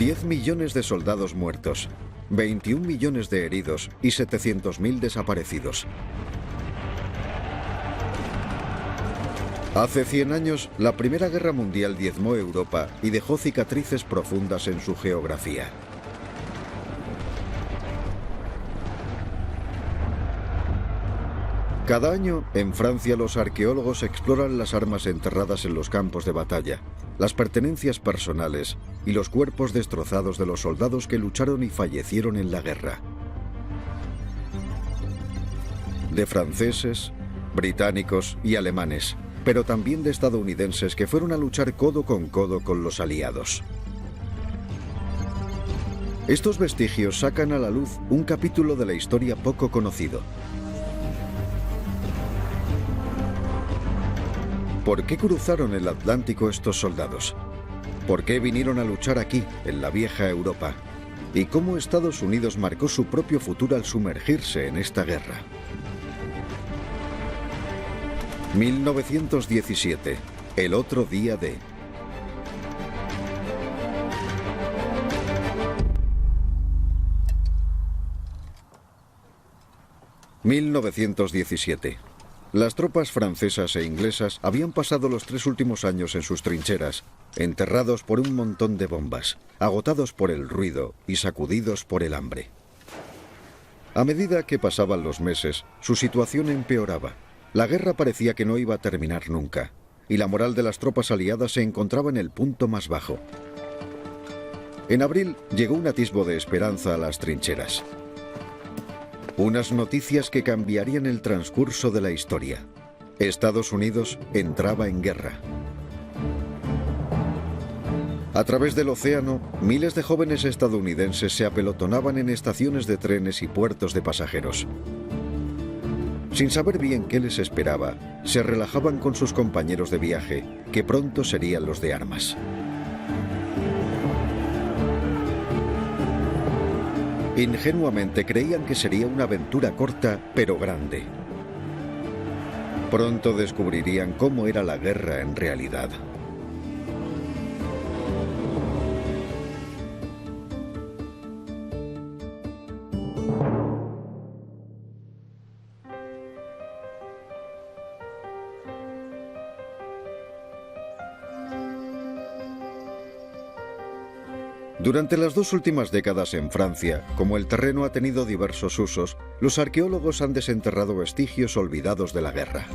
10 millones de soldados muertos, 21 millones de heridos y 700.000 desaparecidos. Hace 100 años, la Primera Guerra Mundial diezmó Europa y dejó cicatrices profundas en su geografía. Cada año, en Francia, los arqueólogos exploran las armas enterradas en los campos de batalla, las pertenencias personales y los cuerpos destrozados de los soldados que lucharon y fallecieron en la guerra. De franceses, británicos y alemanes, pero también de estadounidenses que fueron a luchar codo con los aliados. Estos vestigios sacan a la luz un capítulo de la historia poco conocido. ¿Por qué cruzaron el Atlántico estos soldados? ¿Por qué vinieron a luchar aquí, en la vieja Europa? ¿Y cómo Estados Unidos marcó su propio futuro al sumergirse en esta guerra? 1917, el otro día de... ...1917... Las tropas francesas e inglesas habían pasado los 3 últimos años en sus trincheras, enterrados por un montón de bombas, agotados por el ruido y sacudidos por el hambre. A medida que pasaban los meses, su situación empeoraba. La guerra parecía que no iba a terminar nunca, y la moral de las tropas aliadas se encontraba en el punto más bajo. En abril llegó un atisbo de esperanza a las trincheras. Unas noticias que cambiarían el transcurso de la historia. Estados Unidos entraba en guerra. A través del océano, miles de jóvenes estadounidenses se apelotonaban en estaciones de trenes y puertos de pasajeros. Sin saber bien qué les esperaba, se relajaban con sus compañeros de viaje, que pronto serían los de armas. Ingenuamente creían que sería una aventura corta, pero grande. Pronto descubrirían cómo era la guerra en realidad. Durante las 2 últimas décadas en Francia, como el terreno ha tenido diversos usos, los arqueólogos han desenterrado vestigios olvidados de la guerra.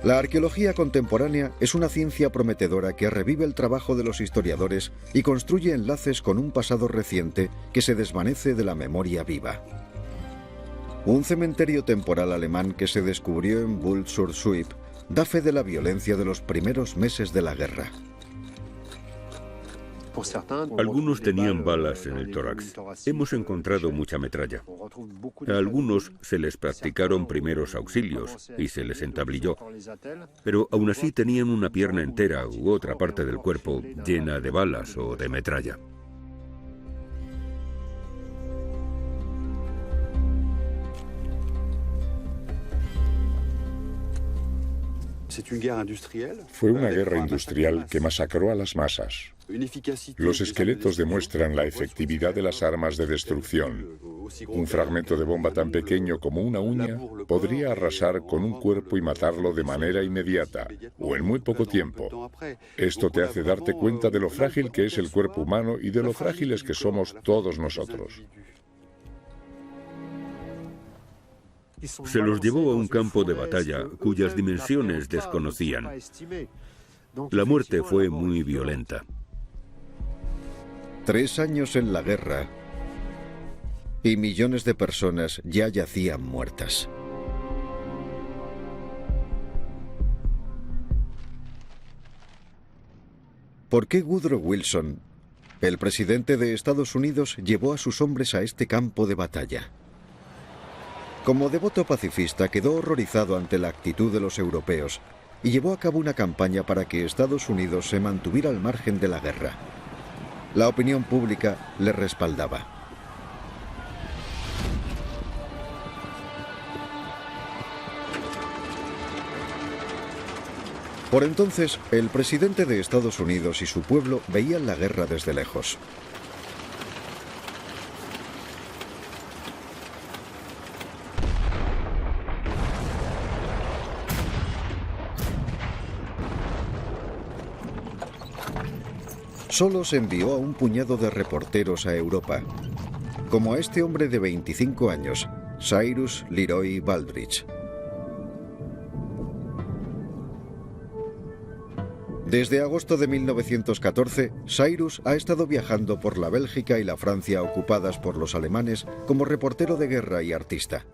La arqueología contemporánea es una ciencia prometedora que revive el trabajo de los historiadores y construye enlaces con un pasado reciente que se desvanece de la memoria viva. Un cementerio temporal alemán que se descubrió en Boulle-sur-Suippe da fe de la violencia de los primeros meses de la guerra. Algunos tenían balas en el tórax. Hemos encontrado mucha metralla. A algunos se les practicaron primeros auxilios y se les entablilló. Pero aún así tenían una pierna entera u otra parte del cuerpo llena de balas o de metralla. Fue una guerra industrial que masacró a las masas. Los esqueletos demuestran la efectividad de las armas de destrucción. Un fragmento de bomba tan pequeño como una uña podría arrasar con un cuerpo y matarlo de manera inmediata, o en muy poco tiempo. Esto te hace darte cuenta de lo frágil que es el cuerpo humano y de lo frágiles que somos todos nosotros. Se los llevó a un campo de batalla cuyas dimensiones desconocían. La muerte fue muy violenta. 3 años en la guerra y millones de personas ya yacían muertas. ¿Por qué Woodrow Wilson, el presidente de Estados Unidos, llevó a sus hombres a este campo de batalla? Como devoto pacifista, quedó horrorizado ante la actitud de los europeos y llevó a cabo una campaña para que Estados Unidos se mantuviera al margen de la guerra. La opinión pública le respaldaba. Por entonces, el presidente de Estados Unidos y su pueblo veían la guerra desde lejos. solo se envió a un puñado de reporteros a Europa, como a este hombre de 25 años, Cyrus Leroy Baldrige. Desde agosto de 1914, Cyrus ha estado viajando por la Bélgica y la Francia ocupadas por los alemanes como reportero de guerra y artista.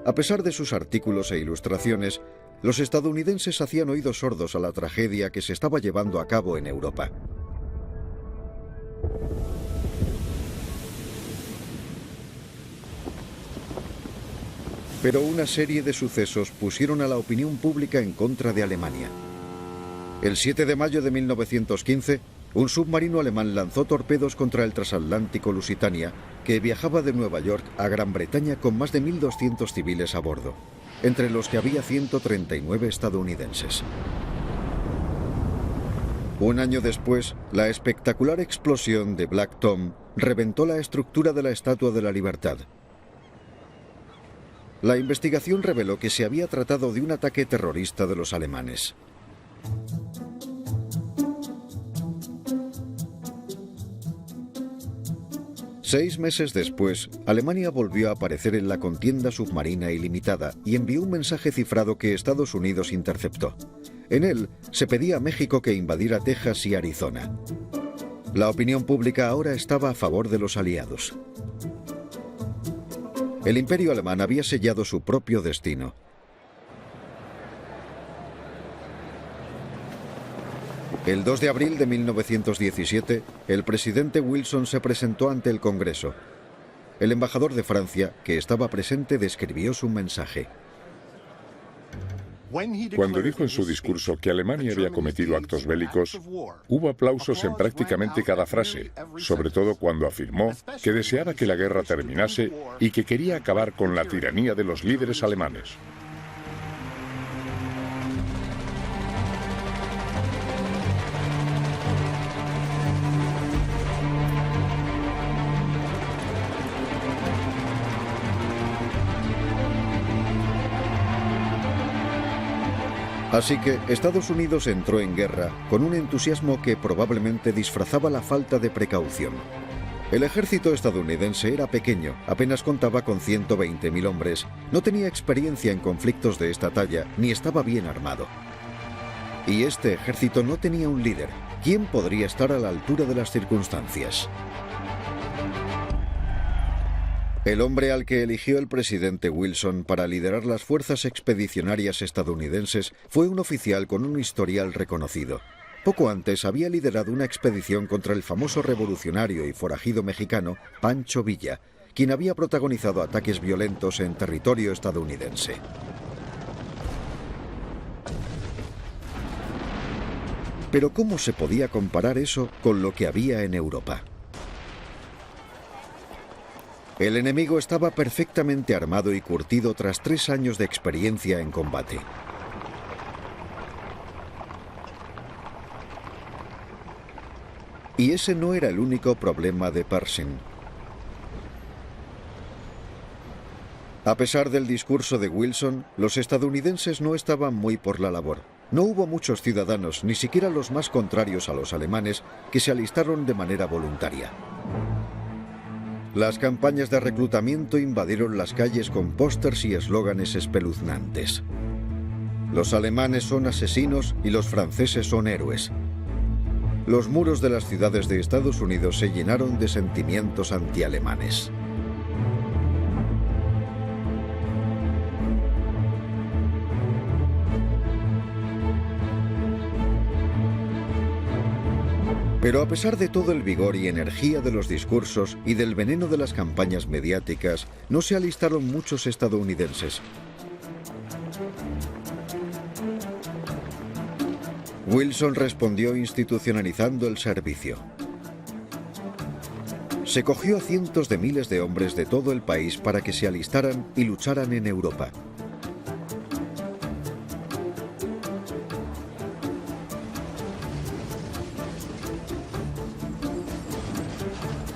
A pesar de sus artículos e ilustraciones, los estadounidenses hacían oídos sordos a la tragedia que se estaba llevando a cabo en Europa. Pero una serie de sucesos pusieron a la opinión pública en contra de Alemania. El 7 de mayo de 1915, un submarino alemán lanzó torpedos contra el transatlántico Lusitania, que viajaba de Nueva York a Gran Bretaña con más de 1.200 civiles a bordo, entre los que había 139 estadounidenses. Un año después, la espectacular explosión de Black Tom reventó la estructura de la Estatua de la Libertad. La investigación reveló que se había tratado de un ataque terrorista de los alemanes. Seis meses después, Alemania volvió a aparecer en la contienda submarina ilimitada y envió un mensaje cifrado que Estados Unidos interceptó. En él, se pedía a México que invadiera Texas y Arizona. La opinión pública ahora estaba a favor de los aliados. El Imperio alemán había sellado su propio destino. El 2 de abril de 1917, el presidente Wilson se presentó ante el Congreso. El embajador de Francia, que estaba presente, describió su mensaje. Cuando dijo en su discurso que Alemania había cometido actos bélicos, hubo aplausos en prácticamente cada frase, sobre todo cuando afirmó que deseaba que la guerra terminase y que quería acabar con la tiranía de los líderes alemanes. Así que Estados Unidos entró en guerra con un entusiasmo que probablemente disfrazaba la falta de precaución. El ejército estadounidense era pequeño, apenas contaba con 120.000 hombres, no tenía experiencia en conflictos de esta talla, ni estaba bien armado. Y este ejército no tenía un líder. ¿Quién podría estar a la altura de las circunstancias? El hombre al que eligió el presidente Wilson para liderar las fuerzas expedicionarias estadounidenses fue un oficial con un historial reconocido. Poco antes había liderado una expedición contra el famoso revolucionario y forajido mexicano Pancho Villa, quien había protagonizado ataques violentos en territorio estadounidense. Pero ¿cómo se podía comparar eso con lo que había en Europa? El enemigo estaba perfectamente armado y curtido tras 3 años de experiencia en combate. Y ese no era el único problema de Pershing. A pesar del discurso de Wilson, los estadounidenses no estaban muy por la labor. No hubo muchos ciudadanos, ni siquiera los más contrarios a los alemanes, que se alistaron de manera voluntaria. Las campañas de reclutamiento invadieron las calles con pósters y eslóganes espeluznantes. Los alemanes son asesinos y los franceses son héroes. Los muros de las ciudades de Estados Unidos se llenaron de sentimientos antialemanes. Pero a pesar de todo el vigor y energía de los discursos y del veneno de las campañas mediáticas, no se alistaron muchos estadounidenses. Wilson respondió institucionalizando el servicio. Se cogió a cientos de miles de hombres de todo el país para que se alistaran y lucharan en Europa.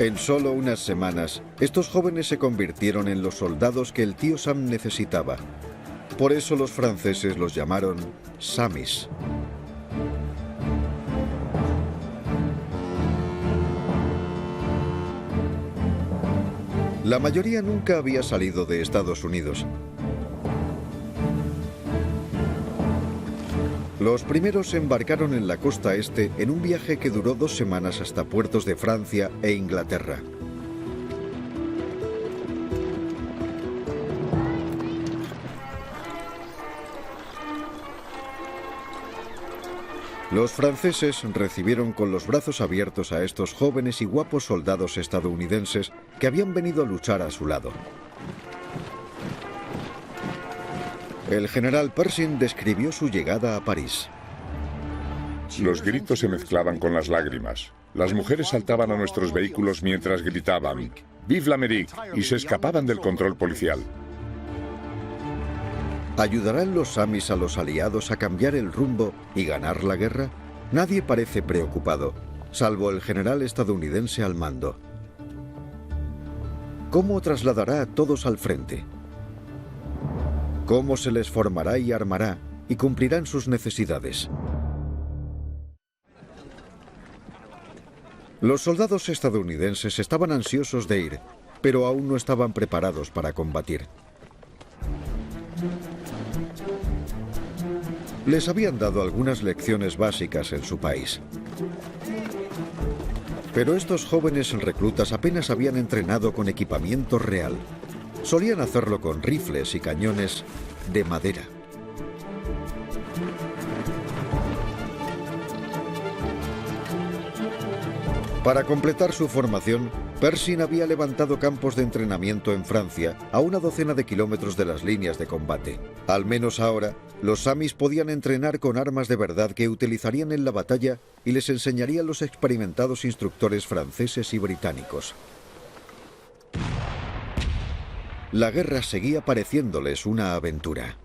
En solo unas semanas, estos jóvenes se convirtieron en los soldados que el tío Sam necesitaba. Por eso los franceses los llamaron Samis. La mayoría nunca había salido de Estados Unidos. Los primeros se embarcaron en la costa este en un viaje que duró 2 semanas hasta puertos de Francia e Inglaterra. Los franceses recibieron con los brazos abiertos a estos jóvenes y guapos soldados estadounidenses que habían venido a luchar a su lado. El general Pershing describió su llegada a París. Los gritos se mezclaban con las lágrimas. Las mujeres saltaban a nuestros vehículos mientras gritaban «Vive l'Amérique» y se escapaban del control policial. ¿Ayudarán los samis a los aliados a cambiar el rumbo y ganar la guerra? Nadie parece preocupado, salvo el general estadounidense al mando. ¿Cómo trasladará a todos al frente? ¿Cómo se les formará y armará y cumplirán sus necesidades? Los soldados estadounidenses estaban ansiosos de ir, pero aún no estaban preparados para combatir. Les habían dado algunas lecciones básicas en su país. Pero estos jóvenes reclutas apenas habían entrenado con equipamiento real. Solían hacerlo con rifles y cañones de madera. Para completar su formación, Pershing había levantado campos de entrenamiento en Francia, a una docena de kilómetros de las líneas de combate. Al menos ahora, los samis podían entrenar con armas de verdad que utilizarían en la batalla y les enseñarían los experimentados instructores franceses y británicos. La guerra seguía pareciéndoles una aventura.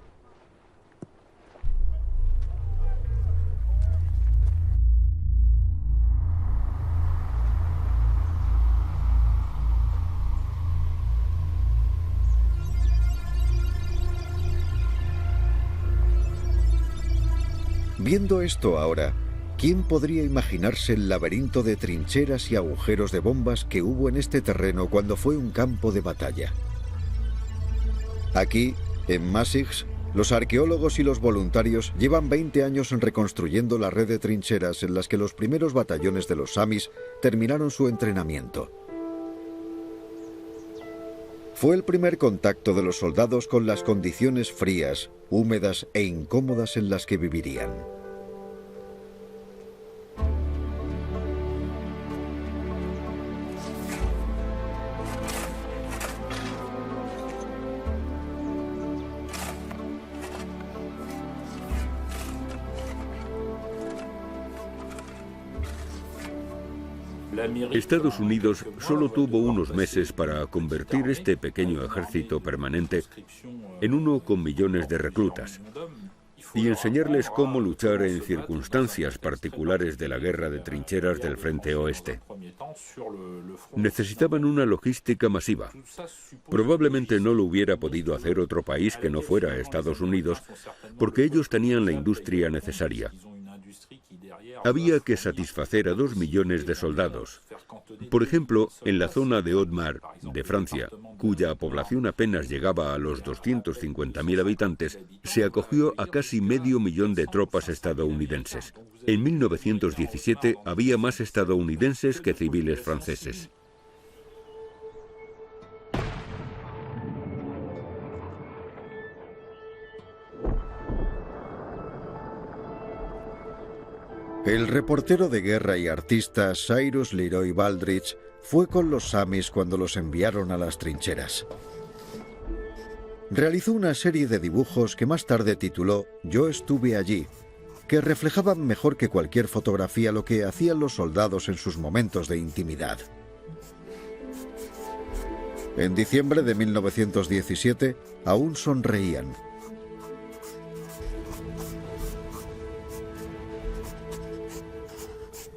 Viendo esto ahora, ¿quién podría imaginarse el laberinto de trincheras y agujeros de bombas que hubo en este terreno cuando fue un campo de batalla? Aquí, en Massig, los arqueólogos y los voluntarios llevan 20 años reconstruyendo la red de trincheras en las que los primeros batallones de los samis terminaron su entrenamiento. Fue el primer contacto de los soldados con las condiciones frías, húmedas e incómodas en las que vivirían. Estados Unidos solo tuvo unos meses para convertir este pequeño ejército permanente en uno con millones de reclutas y enseñarles cómo luchar en circunstancias particulares de la guerra de trincheras del frente oeste. Necesitaban una logística masiva. Probablemente no lo hubiera podido hacer otro país que no fuera Estados Unidos, porque ellos tenían la industria necesaria. Había que satisfacer a 2 millones de soldados. Por ejemplo, en la zona de Haute-Mar, de Francia, cuya población apenas llegaba a los 250.000 habitantes, se acogió a casi medio millón de tropas estadounidenses. En 1917 había más estadounidenses que civiles franceses. El reportero de guerra y artista Cyrus Leroy Baldrige fue con los samis cuando los enviaron a las trincheras. Realizó una serie de dibujos que más tarde tituló Yo estuve allí, que reflejaban mejor que cualquier fotografía lo que hacían los soldados en sus momentos de intimidad. En diciembre de 1917 aún sonreían.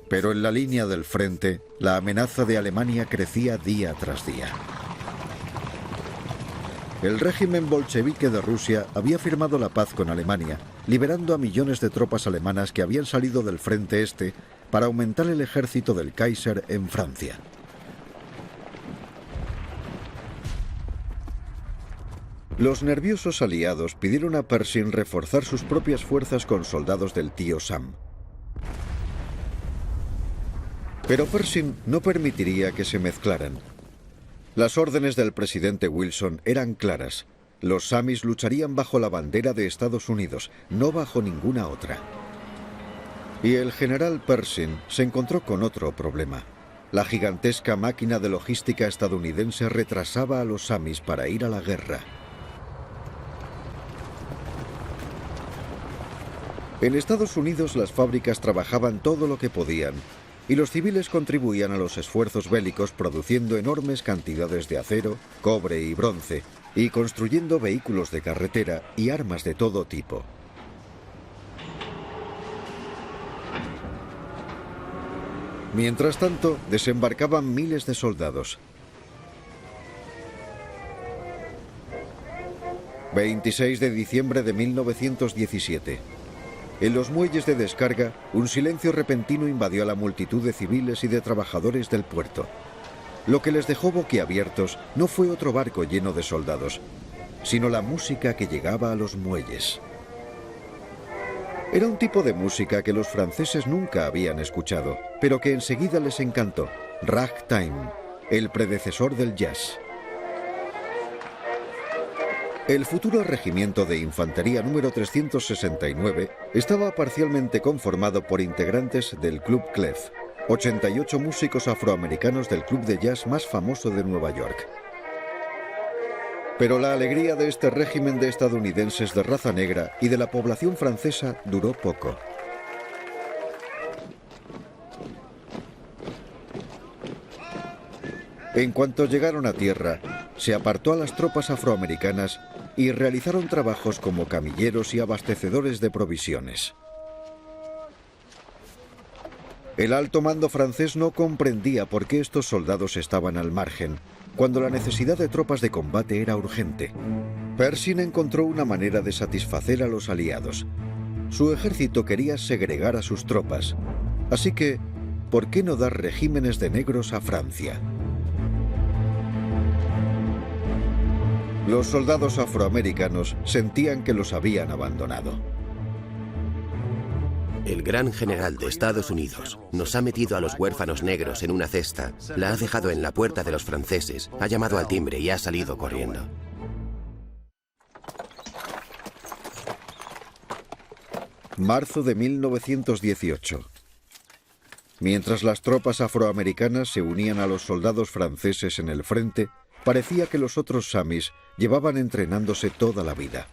Pero en la línea del frente, la amenaza de Alemania crecía día tras día. El régimen bolchevique de Rusia había firmado la paz con Alemania, liberando a millones de tropas alemanas que habían salido del frente este para aumentar el ejército del Kaiser en Francia. Los nerviosos aliados pidieron a Pershing reforzar sus propias fuerzas con soldados del tío Sam. Pero Pershing no permitiría que se mezclaran. Las órdenes del presidente Wilson eran claras. Los samis lucharían bajo la bandera de Estados Unidos, no bajo ninguna otra. Y el general Pershing se encontró con otro problema. La gigantesca máquina de logística estadounidense retrasaba a los samis para ir a la guerra. En Estados Unidos las fábricas trabajaban todo lo que podían y los civiles contribuían a los esfuerzos bélicos produciendo enormes cantidades de acero, cobre y bronce y construyendo vehículos de carretera y armas de todo tipo. Mientras tanto, desembarcaban miles de soldados. 26 de diciembre de 1917. En los muelles de descarga, un silencio repentino invadió a la multitud de civiles y de trabajadores del puerto. Lo que les dejó boquiabiertos no fue otro barco lleno de soldados, sino la música que llegaba a los muelles. Era un tipo de música que los franceses nunca habían escuchado, pero que enseguida les encantó: ragtime, el predecesor del jazz. El futuro regimiento de infantería número 369 estaba parcialmente conformado por integrantes del Club Clef, 88 músicos afroamericanos del club de jazz más famoso de Nueva York. Pero la alegría de este régimen de estadounidenses de raza negra y de la población francesa duró poco. En cuanto llegaron a tierra, se apartó a las tropas afroamericanas y realizaron trabajos como camilleros y abastecedores de provisiones. El alto mando francés no comprendía por qué estos soldados estaban al margen, cuando la necesidad de tropas de combate era urgente. Pershing encontró una manera de satisfacer a los aliados. Su ejército quería segregar a sus tropas, así que, ¿por qué no dar regímenes de negros a Francia? Los soldados afroamericanos sentían que los habían abandonado. El gran general de Estados Unidos nos ha metido a los huérfanos negros en una cesta, la ha dejado en la puerta de los franceses, ha llamado al timbre y ha salido corriendo. Marzo de 1918. Mientras las tropas afroamericanas se unían a los soldados franceses en el frente, parecía que los otros samis llevaban entrenándose toda la vida.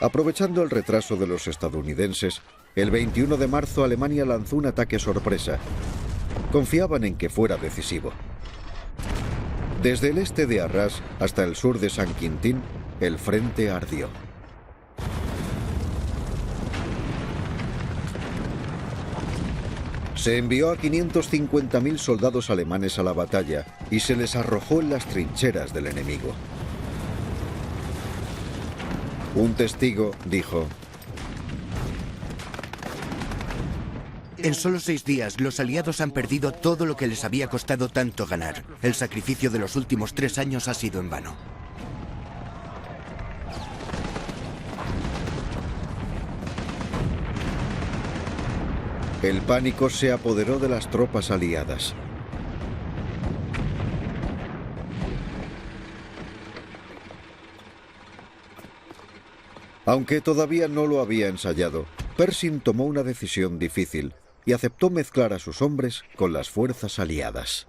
Aprovechando el retraso de los estadounidenses, el 21 de marzo Alemania lanzó un ataque sorpresa. Confiaban en que fuera decisivo. Desde el este de Arras hasta el sur de San Quintín, el frente ardió. Se envió a 550.000 soldados alemanes a la batalla y se les arrojó en las trincheras del enemigo. Un testigo dijo: en solo 6 días, los aliados han perdido todo lo que les había costado tanto ganar. El sacrificio de los últimos 3 años ha sido en vano. El pánico se apoderó de las tropas aliadas. Aunque todavía no lo había ensayado, Pershing tomó una decisión difícil y aceptó mezclar a sus hombres con las fuerzas aliadas.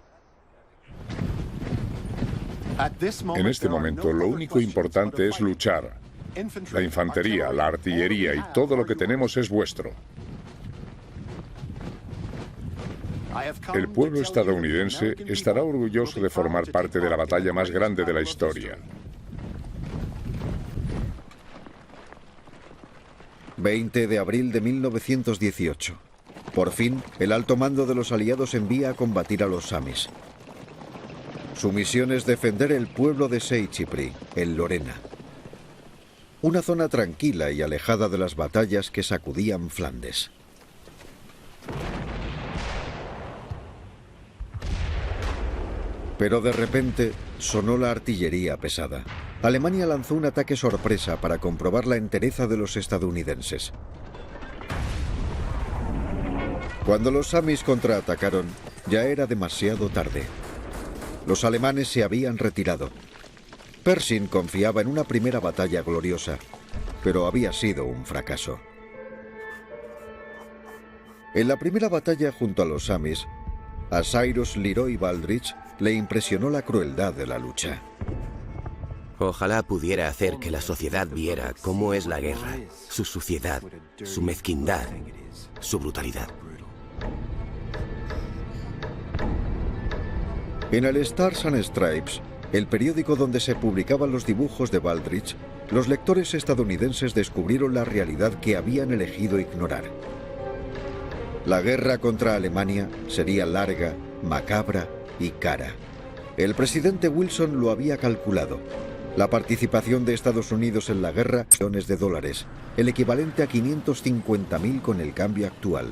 En este momento, lo único importante es luchar. La infantería, la artillería y todo lo que tenemos es vuestro. El pueblo estadounidense estará orgulloso de formar parte de la batalla más grande de la historia. 20 de abril de 1918. Por fin, el alto mando de los aliados envía a combatir a los samis. Su misión es defender el pueblo de Seichipri, en Lorena. Una zona tranquila y alejada de las batallas que sacudían Flandes. Pero de repente sonó la artillería pesada. Alemania lanzó un ataque sorpresa para comprobar la entereza de los estadounidenses. Cuando los samis contraatacaron, ya era demasiado tarde. Los alemanes se habían retirado. Pershing confiaba en una primera batalla gloriosa, pero había sido un fracaso. En la primera batalla junto a los samis, a Cyrus Leroy Baldrige le impresionó la crueldad de la lucha. Ojalá pudiera hacer que la sociedad viera cómo es la guerra, su suciedad, su mezquindad, su brutalidad. En el Stars and Stripes, el periódico donde se publicaban los dibujos de Baldrige, los lectores estadounidenses descubrieron la realidad que habían elegido ignorar. La guerra contra Alemania sería larga, macabra y cara. El presidente Wilson lo había calculado. La participación de Estados Unidos en la guerra, millones de dólares, el equivalente a 550.000 con el cambio actual.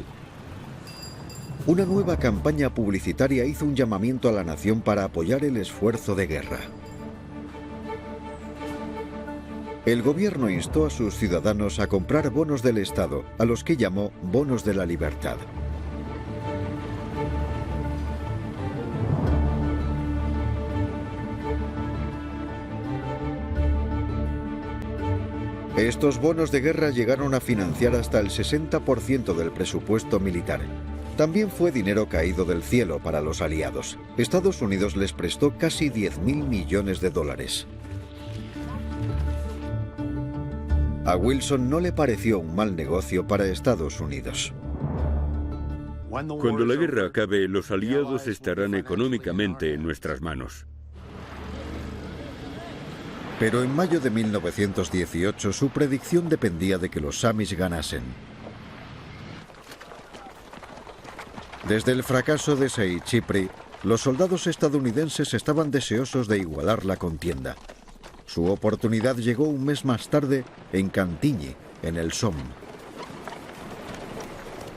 Una nueva campaña publicitaria hizo un llamamiento a la nación para apoyar el esfuerzo de guerra. El gobierno instó a sus ciudadanos a comprar bonos del Estado, a los que llamó bonos de la libertad. Estos bonos de guerra llegaron a financiar hasta el 60% del presupuesto militar. También fue dinero caído del cielo para los aliados. Estados Unidos les prestó casi 10.000 millones de dólares. A Wilson no le pareció un mal negocio para Estados Unidos. Cuando la guerra acabe, los aliados estarán económicamente en nuestras manos. Pero en mayo de 1918 su predicción dependía de que los samis ganasen. Desde el fracaso de Seychipre, los soldados estadounidenses estaban deseosos de igualar la contienda. Su oportunidad llegó un mes más tarde en Cantigny, en el Somme.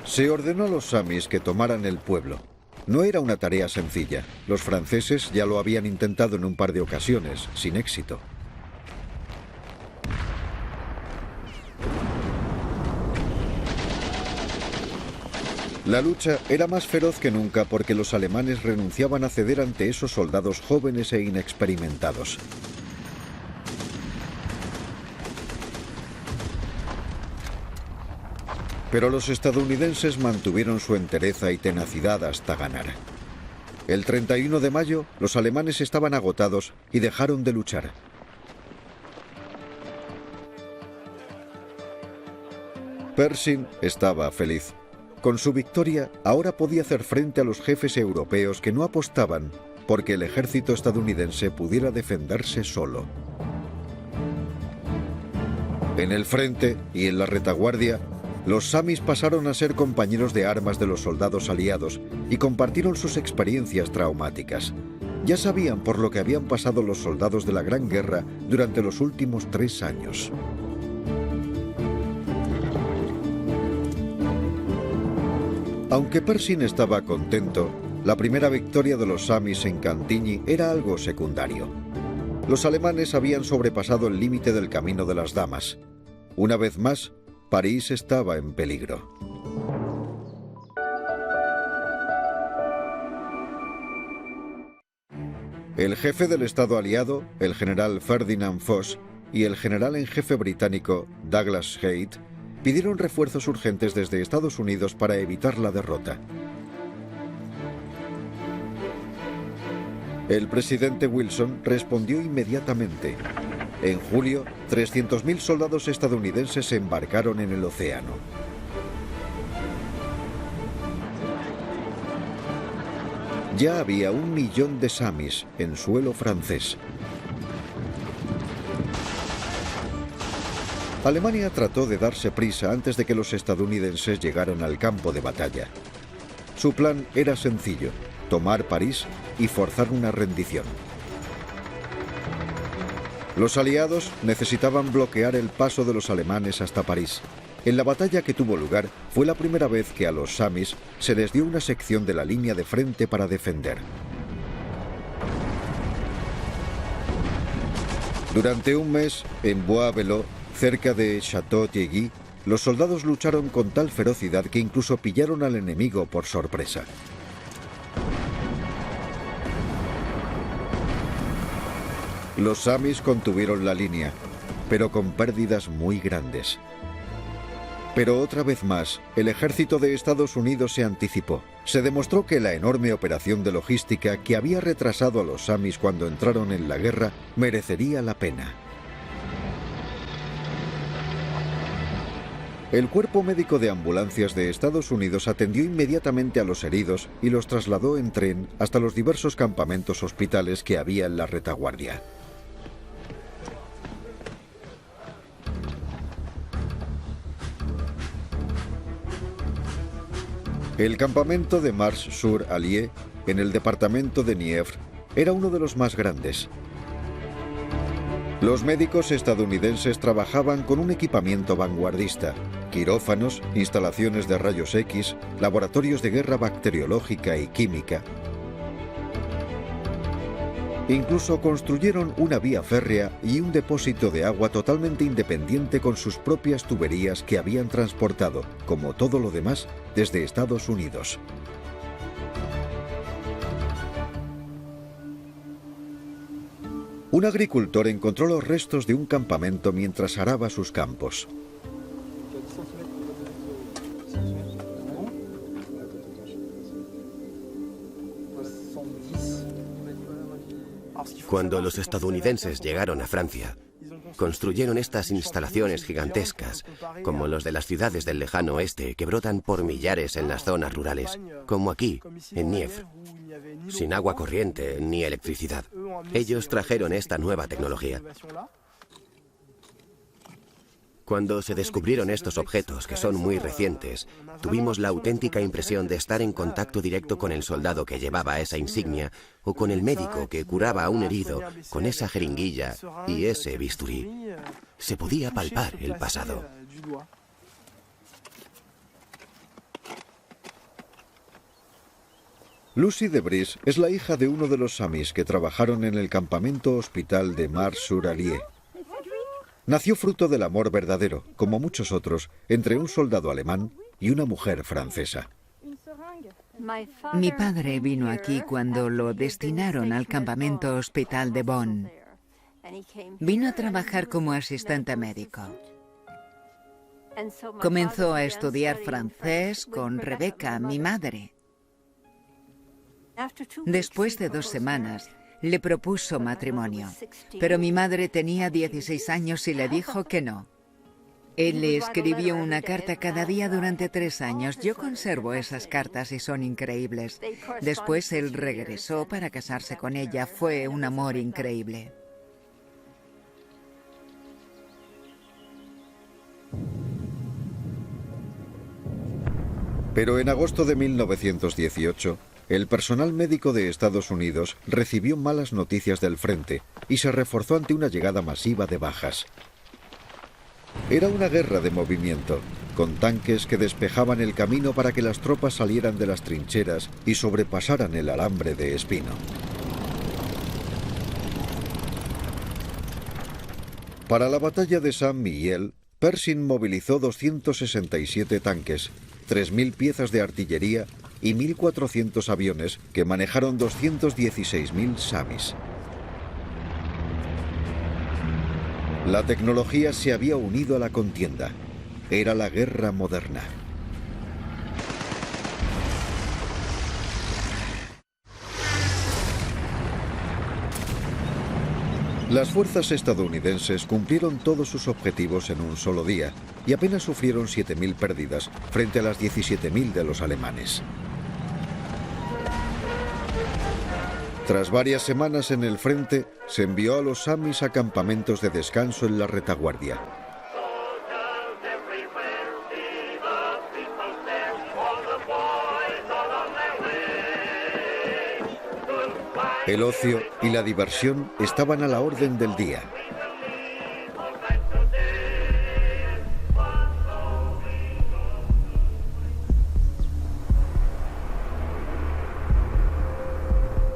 Se ordenó a los samis que tomaran el pueblo. No era una tarea sencilla. Los franceses ya lo habían intentado en un par de ocasiones, sin éxito. La lucha era más feroz que nunca porque los alemanes renunciaban a ceder ante esos soldados jóvenes e inexperimentados. Pero los estadounidenses mantuvieron su entereza y tenacidad hasta ganar. El 31 de mayo, los alemanes estaban agotados y dejaron de luchar. Pershing estaba feliz. Con su victoria, ahora podía hacer frente a los jefes europeos que no apostaban porque el ejército estadounidense pudiera defenderse solo. En el frente y en la retaguardia, los samis pasaron a ser compañeros de armas de los soldados aliados y compartieron sus experiencias traumáticas. Ya sabían por lo que habían pasado los soldados de la Gran Guerra durante los últimos 3 años. Aunque Pershing estaba contento, la primera victoria de los samis en Cantigny era algo secundario. Los alemanes habían sobrepasado el límite del camino de las damas. Una vez más, París estaba en peligro. El jefe del Estado aliado, el general Ferdinand Foch, y el general en jefe británico, Douglas Haight, pidieron refuerzos urgentes desde Estados Unidos para evitar la derrota. El presidente Wilson respondió inmediatamente. En julio, 300.000 soldados estadounidenses se embarcaron en el océano. Ya había 1 millón de samis en suelo francés. Alemania trató de darse prisa antes de que los estadounidenses llegaran al campo de batalla. Su plan era sencillo: tomar París y forzar una rendición. Los aliados necesitaban bloquear el paso de los alemanes hasta París. En la batalla que tuvo lugar, fue la primera vez que a los samis se les dio una sección de la línea de frente para defender. Durante un mes, en Bois-Belot, cerca de Château-Thierry, los soldados lucharon con tal ferocidad que incluso pillaron al enemigo por sorpresa. Los samis contuvieron la línea, pero con pérdidas muy grandes. Pero otra vez más, el ejército de Estados Unidos se anticipó. Se demostró que la enorme operación de logística que había retrasado a los samis cuando entraron en la guerra merecería la pena. El Cuerpo Médico de Ambulancias de Estados Unidos atendió inmediatamente a los heridos y los trasladó en tren hasta los diversos campamentos hospitales que había en la retaguardia. El campamento de Mars-sur-Allier, en el departamento de Nièvre, era uno de los más grandes. Los médicos estadounidenses trabajaban con un equipamiento vanguardista: quirófanos, instalaciones de rayos X, laboratorios de guerra bacteriológica y química. Incluso construyeron una vía férrea y un depósito de agua totalmente independiente con sus propias tuberías que habían transportado, como todo lo demás, desde Estados Unidos. Un agricultor encontró los restos de un campamento mientras araba sus campos. Cuando los estadounidenses llegaron a Francia, construyeron estas instalaciones gigantescas, como los de las ciudades del lejano oeste, que brotan por millares en las zonas rurales, como aquí, en Nièvre, sin agua corriente ni electricidad. Ellos trajeron esta nueva tecnología. Cuando se descubrieron estos objetos, que son muy recientes, tuvimos la auténtica impresión de estar en contacto directo con el soldado que llevaba esa insignia o con el médico que curaba a un herido con esa jeringuilla y ese bisturí. Se podía palpar el pasado. Lucy de Bris es la hija de uno de los samis que trabajaron en el campamento hospital de Mars-sur-Allier. Nació fruto del amor verdadero, como muchos otros, entre un soldado alemán y una mujer francesa. Mi padre vino aquí cuando lo destinaron al campamento hospital de Bonn. Vino a trabajar como asistente médico. Comenzó a estudiar francés con Rebeca, mi madre. Después de 2 semanas, le propuso matrimonio, pero mi madre tenía 16 años y le dijo que no. Él le escribió una carta cada día durante 3 años. Yo conservo esas cartas y son increíbles. Después él regresó para casarse con ella. Fue un amor increíble. Pero en agosto de 1918, el personal médico de Estados Unidos recibió malas noticias del frente y se reforzó ante una llegada masiva de bajas. Era una guerra de movimiento, con tanques que despejaban el camino para que las tropas salieran de las trincheras y sobrepasaran el alambre de espino. Para la batalla de Saint-Mihiel, Pershing movilizó 267 tanques, 3.000 piezas de artillería y 1.400 aviones que manejaron 216.000 samis. La tecnología se había unido a la contienda. Era la guerra moderna. Las fuerzas estadounidenses cumplieron todos sus objetivos en un solo día y apenas sufrieron 7.000 pérdidas frente a las 17.000 de los alemanes. Tras varias semanas en el frente, se envió a los samis a campamentos de descanso en la retaguardia. El ocio y la diversión estaban a la orden del día.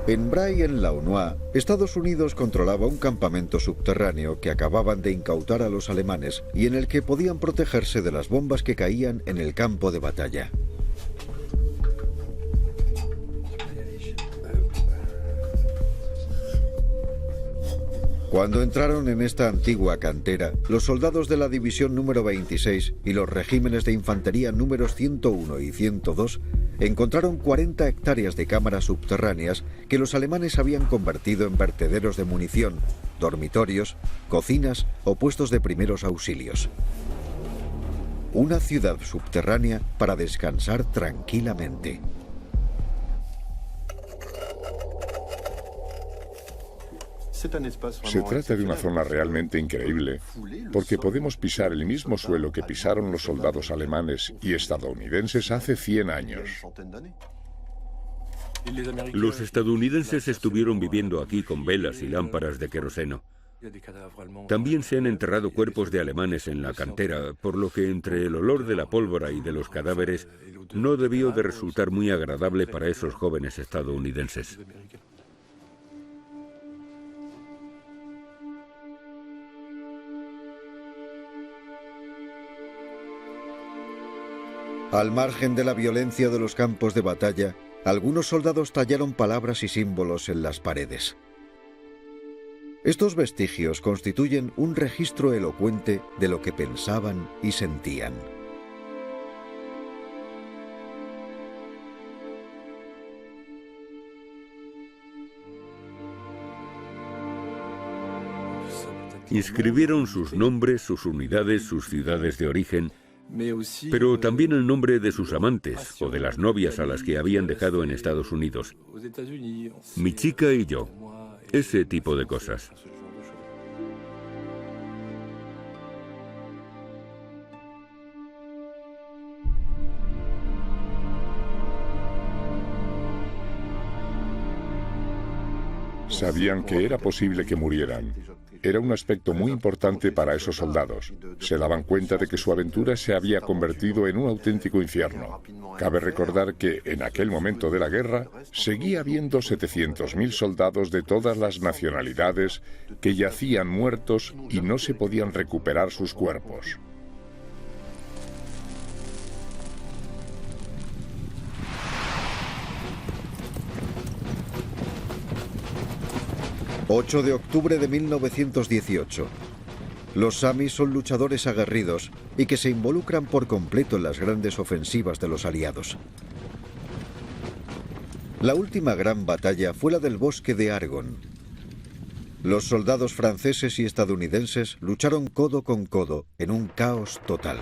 En Braine-l'Aunois, Estados Unidos controlaba un campamento subterráneo que acababan de incautar a los alemanes y en el que podían protegerse de las bombas que caían en el campo de batalla. Cuando entraron en esta antigua cantera, los soldados de la división número 26 y los regímenes de infantería números 101 y 102 encontraron 40 hectáreas de cámaras subterráneas que los alemanes habían convertido en vertederos de munición, dormitorios, cocinas o puestos de primeros auxilios. Una ciudad subterránea para descansar tranquilamente. Se trata de una zona realmente increíble, porque podemos pisar el mismo suelo que pisaron los soldados alemanes y estadounidenses hace 100 años. Los estadounidenses estuvieron viviendo aquí con velas y lámparas de queroseno. También se han enterrado cuerpos de alemanes en la cantera, por lo que entre el olor de la pólvora y de los cadáveres no debió de resultar muy agradable para esos jóvenes estadounidenses. Al margen de la violencia de los campos de batalla, algunos soldados tallaron palabras y símbolos en las paredes. Estos vestigios constituyen un registro elocuente de lo que pensaban y sentían. Inscribieron sus nombres, sus unidades, sus ciudades de origen, pero también el nombre de sus amantes o de las novias a las que habían dejado en Estados Unidos. Mi chica y yo. Ese tipo de cosas. Sabían que era posible que murieran. Era un aspecto muy importante para esos soldados. Se daban cuenta de que su aventura se había convertido en un auténtico infierno. Cabe recordar que, en aquel momento de la guerra, seguía habiendo 700.000 soldados de todas las nacionalidades que yacían muertos y no se podían recuperar sus cuerpos. ...8 de octubre de 1918. Los samis son luchadores aguerridos y que se involucran por completo en las grandes ofensivas de los aliados. La última gran batalla fue la del bosque de Argonne. Los soldados franceses y estadounidenses lucharon codo con codo en un caos total.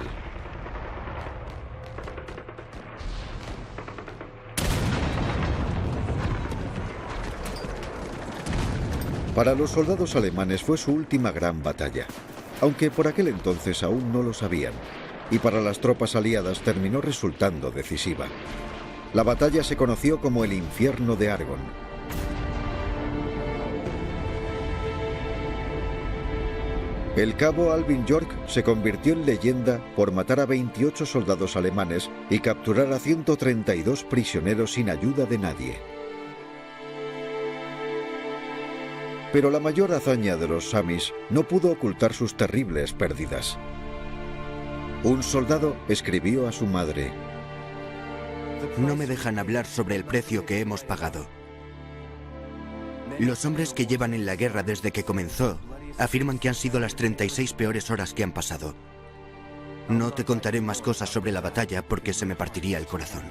Para los soldados alemanes fue su última gran batalla, aunque por aquel entonces aún no lo sabían, y para las tropas aliadas terminó resultando decisiva. La batalla se conoció como el Infierno de Argonne. El cabo Alvin York se convirtió en leyenda por matar a 28 soldados alemanes y capturar a 132 prisioneros sin ayuda de nadie. Pero la mayor hazaña de los samis no pudo ocultar sus terribles pérdidas. Un soldado escribió a su madre: "No me dejan hablar sobre el precio que hemos pagado. Los hombres que llevan en la guerra desde que comenzó afirman que han sido las 36 peores horas que han pasado. No te contaré más cosas sobre la batalla porque se me partiría el corazón".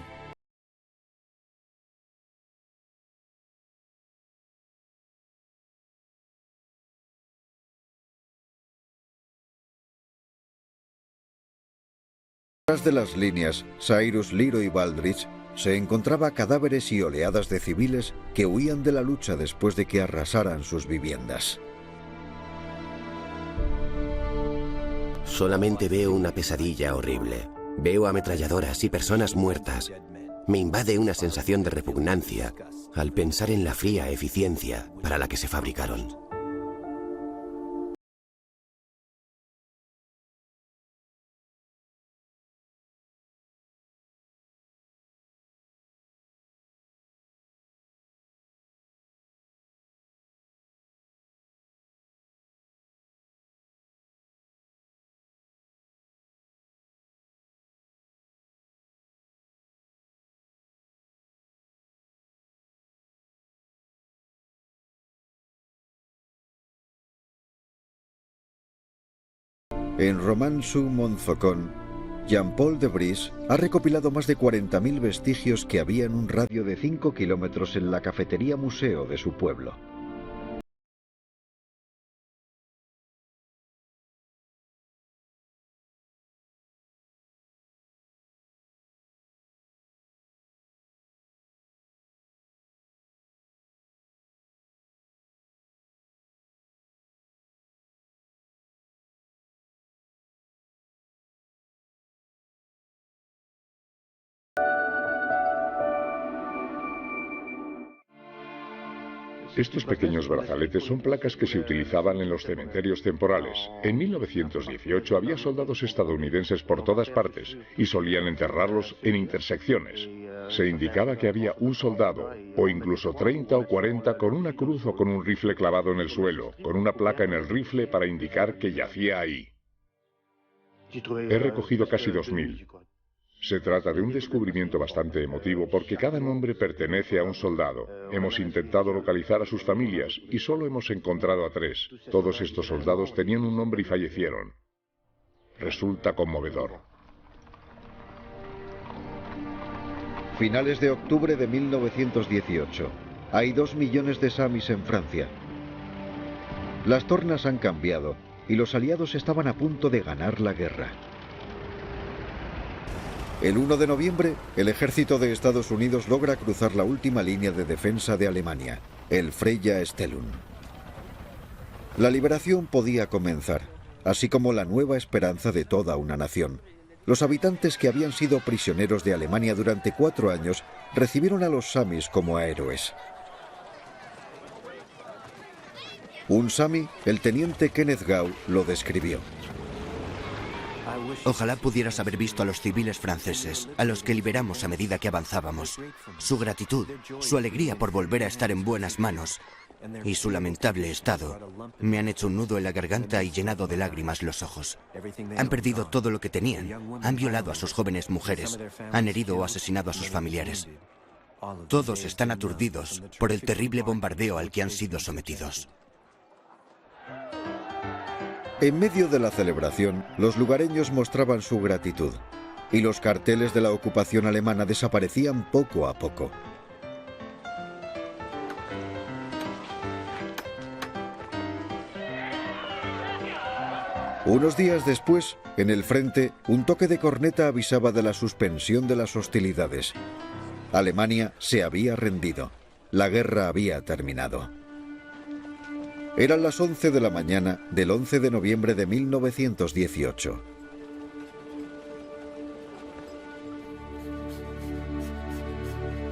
Detrás de las líneas, Cyrus Leroy Baldrige se encontraba cadáveres y oleadas de civiles que huían de la lucha después de que arrasaran sus viviendas. Solamente veo una pesadilla horrible. Veo ametralladoras y personas muertas. Me invade una sensación de repugnancia al pensar en la fría eficiencia para la que se fabricaron. En Romans-sur-Montfaucon, Jean-Paul de Vries ha recopilado más de 40.000 vestigios que había en un radio de 5 kilómetros en la cafetería museo de su pueblo. Estos pequeños brazaletes son placas que se utilizaban en los cementerios temporales. En 1918 había soldados estadounidenses por todas partes y solían enterrarlos en intersecciones. Se indicaba que había un soldado, o incluso 30 o 40 con una cruz o con un rifle clavado en el suelo, con una placa en el rifle para indicar que yacía ahí. He recogido casi 2.000. Se trata de un descubrimiento bastante emotivo porque cada nombre pertenece a un soldado. Hemos intentado localizar a sus familias y solo hemos encontrado a 3. Todos estos soldados tenían un nombre y fallecieron. Resulta conmovedor. Finales de octubre de 1918. Hay 2 millones de samis en Francia. Las tornas han cambiado y los aliados estaban a punto de ganar la guerra. El 1 de noviembre, el ejército de Estados Unidos logra cruzar la última línea de defensa de Alemania, el Freya Stellung. La liberación podía comenzar, así como la nueva esperanza de toda una nación. Los habitantes que habían sido prisioneros de Alemania durante 4 años recibieron a los samis como a héroes. Un sami, el teniente Kenneth Gau, lo describió. Ojalá pudieras haber visto a los civiles franceses, a los que liberamos a medida que avanzábamos. Su gratitud, su alegría por volver a estar en buenas manos y su lamentable estado me han hecho un nudo en la garganta y llenado de lágrimas los ojos. Han perdido todo lo que tenían, han violado a sus jóvenes mujeres, han herido o asesinado a sus familiares. Todos están aturdidos por el terrible bombardeo al que han sido sometidos. En medio de la celebración, los lugareños mostraban su gratitud, y los carteles de la ocupación alemana desaparecían poco a poco. Unos días después, en el frente, un toque de corneta avisaba de la suspensión de las hostilidades. Alemania se había rendido. La guerra había terminado. Eran las 11 de la mañana del 11 de noviembre de 1918.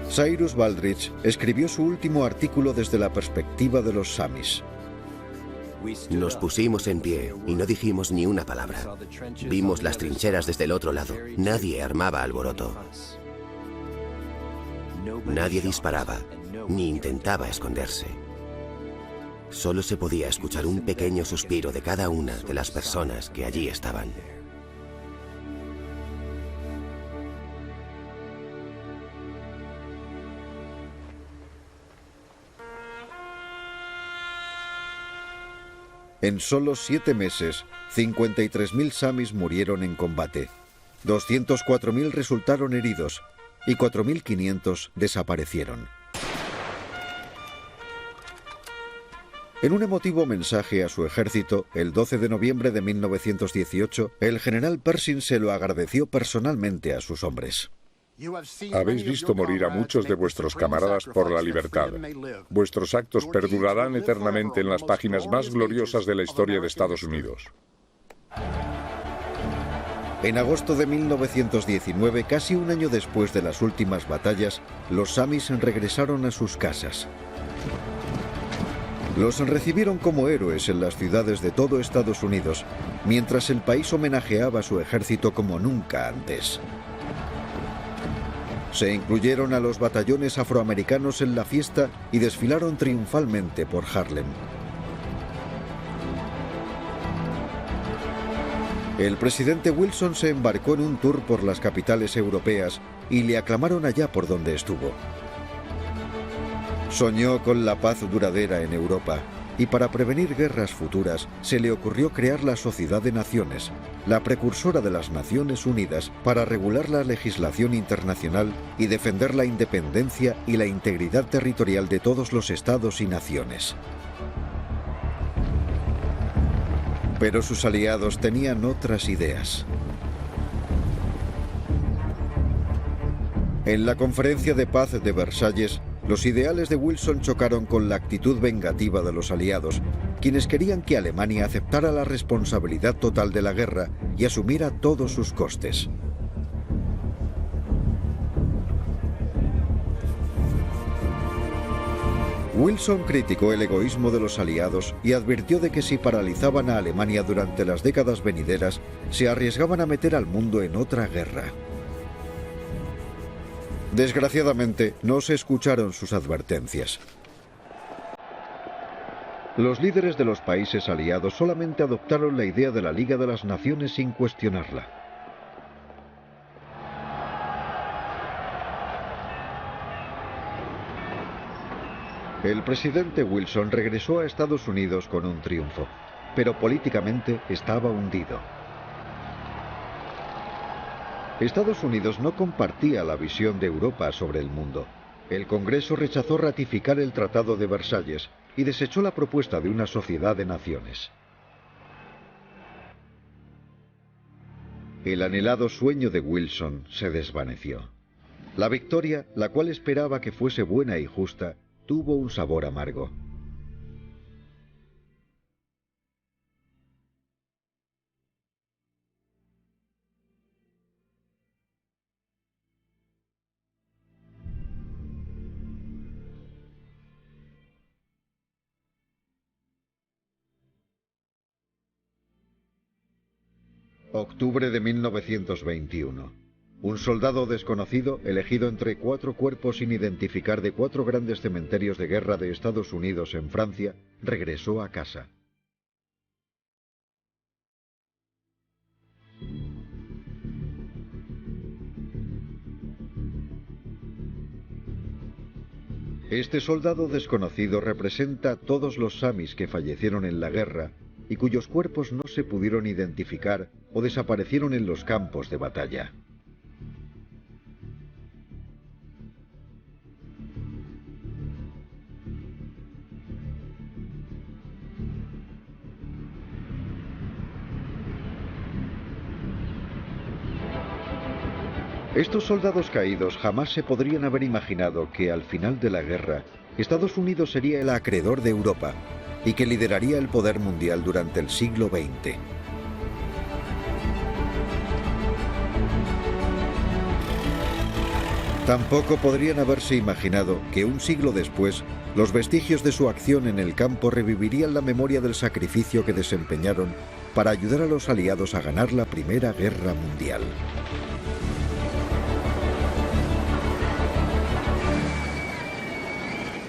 Cyrus Baldrige escribió su último artículo desde la perspectiva de los samis. Nos pusimos en pie y no dijimos ni una palabra. Vimos las trincheras desde el otro lado. Nadie armaba alboroto. Nadie disparaba, ni intentaba esconderse. Solo se podía escuchar un pequeño suspiro de cada una de las personas que allí estaban. En solo 7 meses, 53.000 samis murieron en combate, 204.000 resultaron heridos y 4.500 desaparecieron. En un emotivo mensaje a su ejército, el 12 de noviembre de 1918, el general Pershing se lo agradeció personalmente a sus hombres. Habéis visto morir a muchos de vuestros camaradas por la libertad. Vuestros actos perdurarán eternamente en las páginas más gloriosas de la historia de Estados Unidos. En agosto de 1919, casi un año después de las últimas batallas, los samis regresaron a sus casas. Los recibieron como héroes en las ciudades de todo Estados Unidos, mientras el país homenajeaba a su ejército como nunca antes. Se incluyeron a los batallones afroamericanos en la fiesta y desfilaron triunfalmente por Harlem. El presidente Wilson se embarcó en un tour por las capitales europeas y le aclamaron allá por donde estuvo. Soñó con la paz duradera en Europa y para prevenir guerras futuras se le ocurrió crear la Sociedad de Naciones, la precursora de las Naciones Unidas, para regular la legislación internacional y defender la independencia y la integridad territorial de todos los estados y naciones. Pero sus aliados tenían otras ideas. En la Conferencia de Paz de Versalles, los ideales de Wilson chocaron con la actitud vengativa de los aliados, quienes querían que Alemania aceptara la responsabilidad total de la guerra y asumiera todos sus costes. Wilson criticó el egoísmo de los aliados y advirtió de que si paralizaban a Alemania durante las décadas venideras, se arriesgaban a meter al mundo en otra guerra. Desgraciadamente, no se escucharon sus advertencias. Los líderes de los países aliados solamente adoptaron la idea de la Liga de las Naciones sin cuestionarla. El presidente Wilson regresó a Estados Unidos con un triunfo, pero políticamente estaba hundido. Estados Unidos no compartía la visión de Europa sobre el mundo. El Congreso rechazó ratificar el Tratado de Versalles y desechó la propuesta de una sociedad de naciones. El anhelado sueño de Wilson se desvaneció. La victoria, la cual esperaba que fuese buena y justa, tuvo un sabor amargo. Octubre de 1921. Un soldado desconocido, elegido entre 4 cuerpos sin identificar de 4 grandes cementerios de guerra de Estados Unidos en Francia, regresó a casa. Este soldado desconocido representa a todos los samis que fallecieron en la guerra y cuyos cuerpos no se pudieron identificar o desaparecieron en los campos de batalla. Estos soldados caídos jamás se podrían haber imaginado que al final de la guerra, Estados Unidos sería el acreedor de Europa y que lideraría el poder mundial durante el siglo XX. Tampoco podrían haberse imaginado que un siglo después, los vestigios de su acción en el campo revivirían la memoria del sacrificio que desempeñaron para ayudar a los aliados a ganar la Primera Guerra Mundial.